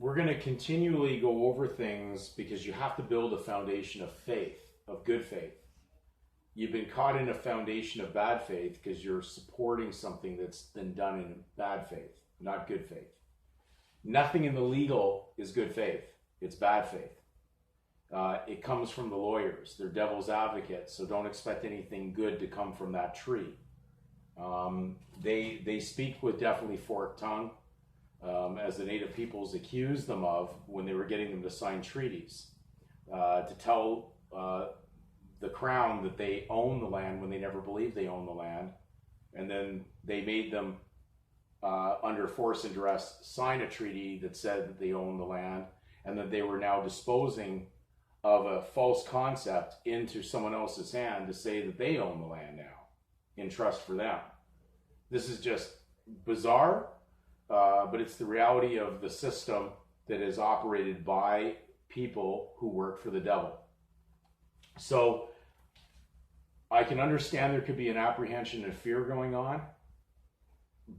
we're going to continually go over things because you have to build a foundation of faith, of good faith. You've been caught in a foundation of bad faith because you're supporting something that's been done in bad faith, not good faith. Nothing in the legal is good faith. It's bad faith. It comes from the lawyers. They're devil's advocates, so don't expect anything good to come from that tree. They speak with definitely forked tongue, as the native peoples accused them of when they were getting them to sign treaties, to tell the crown that they own the land when they never believed they owned the land. And then they made them, under force and duress, sign a treaty that said that they owned the land, and that they were now disposing of a false concept into someone else's hand to say that they own the land now in trust for them. This is just bizarre, but it's the reality of the system that is operated by people who work for the devil. So I can understand there could be an apprehension and fear going on,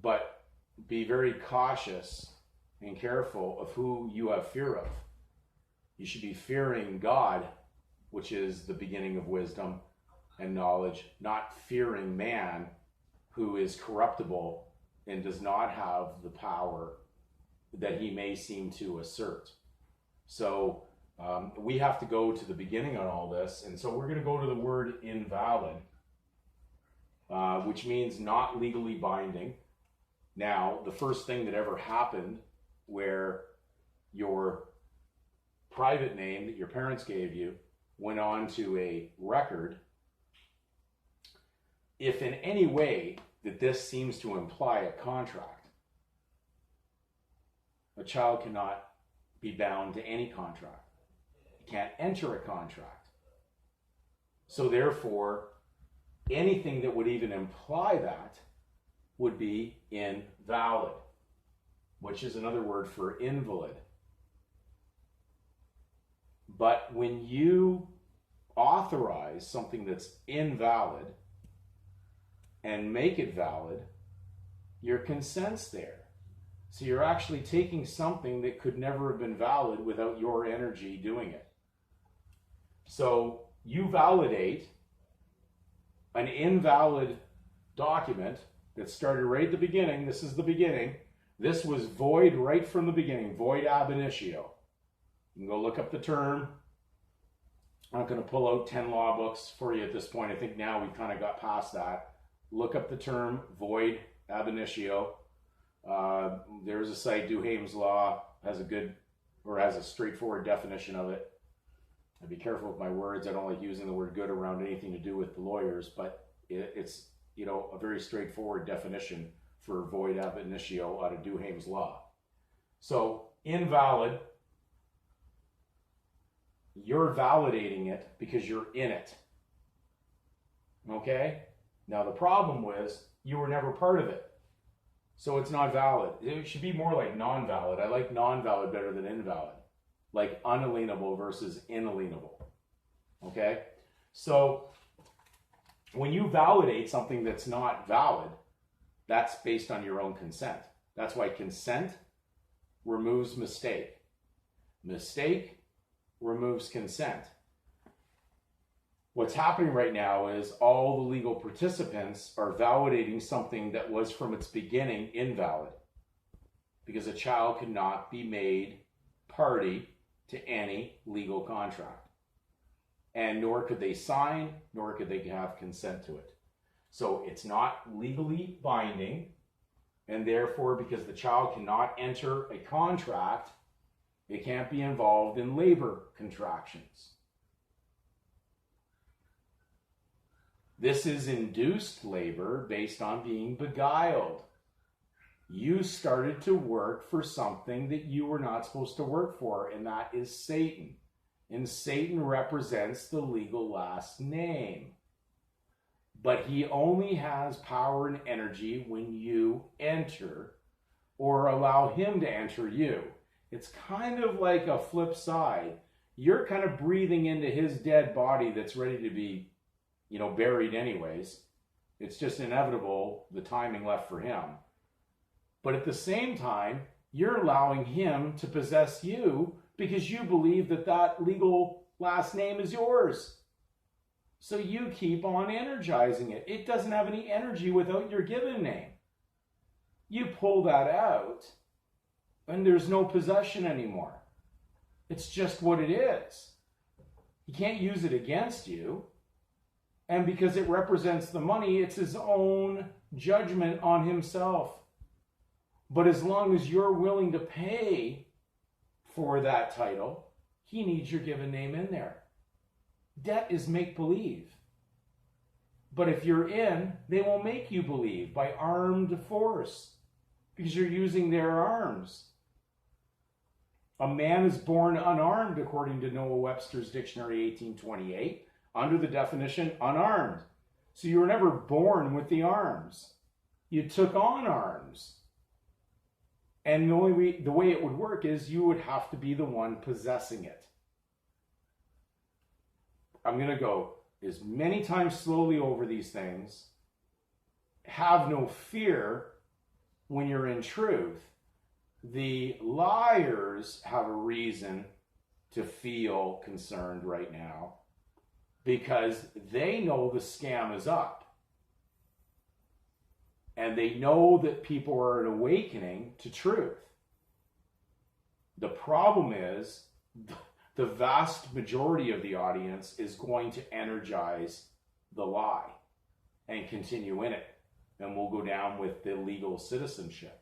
but be very cautious and careful of who you have fear of. You should be fearing God, which is the beginning of wisdom and knowledge, not fearing man, who is corruptible and does not have the power that he may seem to assert. So we have to go to the beginning on all this. And so we're going to go to the word invalid, which means not legally binding. Now, the first thing that ever happened where your private name that your parents gave you went on to a record, if in any way that this seems to imply a contract, a child cannot be bound to any contract. He can't enter a contract. So therefore, anything that would even imply that would be invalid, which is another word for invalid. But when you authorize something that's invalid and make it valid, your consent's there. So you're actually taking something that could never have been valid without your energy doing it. So you validate an invalid document that started right at the beginning. This is the beginning. This was void right from the beginning, void ab initio. You can go look up the term. I'm not going to pull out 10 law books for you at this point. I think now we've kind of got past that. Look up the term void ab initio. There's a site, Duhame's Law, has a straightforward definition of it. I'd be careful with my words. I don't like using the word good around anything to do with the lawyers, but it's a very straightforward definition for void ab initio out of Duhame's Law. So invalid, you're validating it because you're in it. Okay? Now the problem was you were never part of it. So it's not valid. It should be more like non-valid. I like non-valid better than invalid. Like unalienable versus inalienable. Okay? So when you validate something that's not valid, that's based on your own consent. That's why consent removes mistake. Mistake removes consent. What's happening right now is all the legal participants are validating something that was from its beginning invalid, because a child cannot be made party to any legal contract, and nor could they sign, nor could they have consent to it. So it's not legally binding, and therefore, because the child cannot enter a contract, it can't be involved in labor contractions. This is induced labor based on being beguiled. You started to work for something that you were not supposed to work for, and that is Satan. And Satan represents the legal last name. But he only has power and energy when you enter or allow him to enter you. It's kind of like a flip side. You're kind of breathing into his dead body that's ready to be, buried anyways. It's just inevitable, the timing left for him. But at the same time, You're allowing him to possess you because you believe that that legal last name is yours. So you keep on energizing it. It doesn't have any energy without your given name. You pull that out, and there's no possession anymore. It's just what it is. He can't use it against you. And because it represents the money, it's his own judgment on himself. But as long as you're willing to pay for that title, he needs your given name in there. Debt is make-believe. But if you're in, they will make you believe by armed force because you're using their arms. A man is born unarmed, according to Noah Webster's Dictionary 1828, under the definition unarmed. So you were never born with the arms. You took on arms. And the way it would work is you would have to be the one possessing it. I'm going to go as many times slowly over these things. Have no fear when you're in truth. The liars have a reason to feel concerned right now because they know the scam is up. And they know that people are awakening to truth. The problem is the vast majority of the audience is going to energize the lie and continue in it. And we'll go down with the legal citizenship.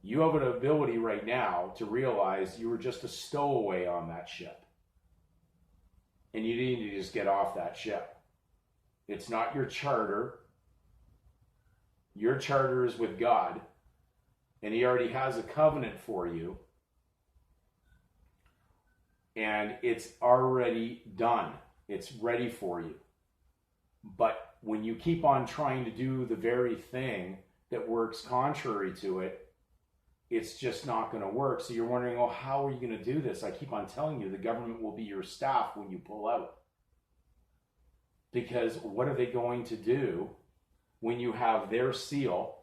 You have an ability right now to realize you were just a stowaway on that ship. And you need to just get off that ship. It's not your charter. Your charter is with God. And he already has a covenant for you. And it's already done. It's ready for you. But when you keep on trying to do the very thing that works contrary to it, it's just not going to work. So you're wondering, oh, how are you going to do this? I keep on telling you, the government will be your staff when you pull out. Because what are they going to do when you have their seal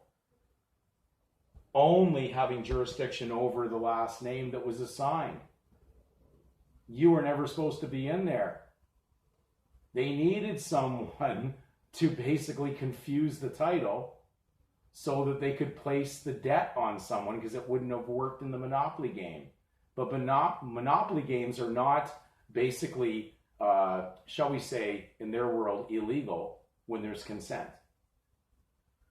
only having jurisdiction over the last name that was assigned? You were never supposed to be in there. They needed someone to basically confuse the title so that they could place the debt on someone because it wouldn't have worked in the Monopoly game. But Monopoly games are not basically, shall we say, in their world, illegal when there's consent.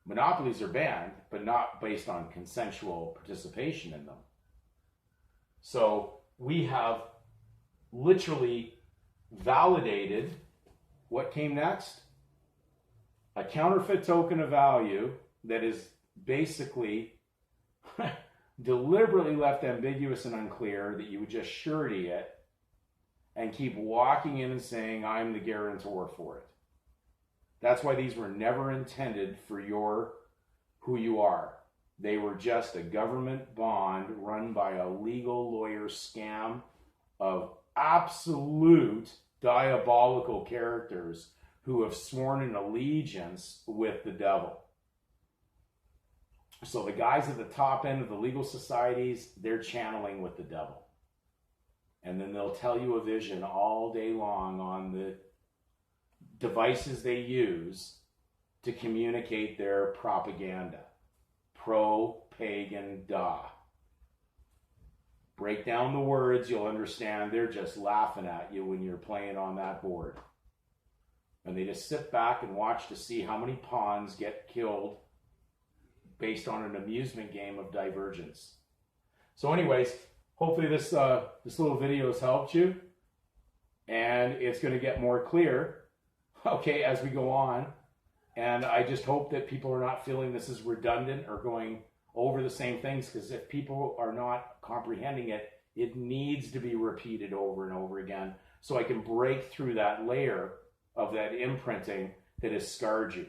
Monopolies are banned, but not based on consensual participation in them. So we have literally validated what came next. A counterfeit token of value that is basically deliberately left ambiguous and unclear, that you would just surety it and keep walking in and saying, I'm the guarantor for it. That's why these were never intended for who you are. They were just a government bond run by a legal lawyer scam of absolute diabolical characters who have sworn an allegiance with the devil. So the guys at the top end of the legal societies, they're channeling with the devil. And then they'll tell you a vision all day long on the devices they use to communicate their propaganda. Pro-pagan da. Break down the words, you'll understand they're just laughing at you when you're playing on that board. And they just sit back and watch to see how many pawns get killed based on an amusement game of divergence. So anyways, hopefully this little video has helped you. And it's going to get more clear, okay, as we go on. And I just hope that people are not feeling this is redundant or going over the same things, because if people are not comprehending it, it needs to be repeated over and over again so I can break through that layer of that imprinting that has scarred you.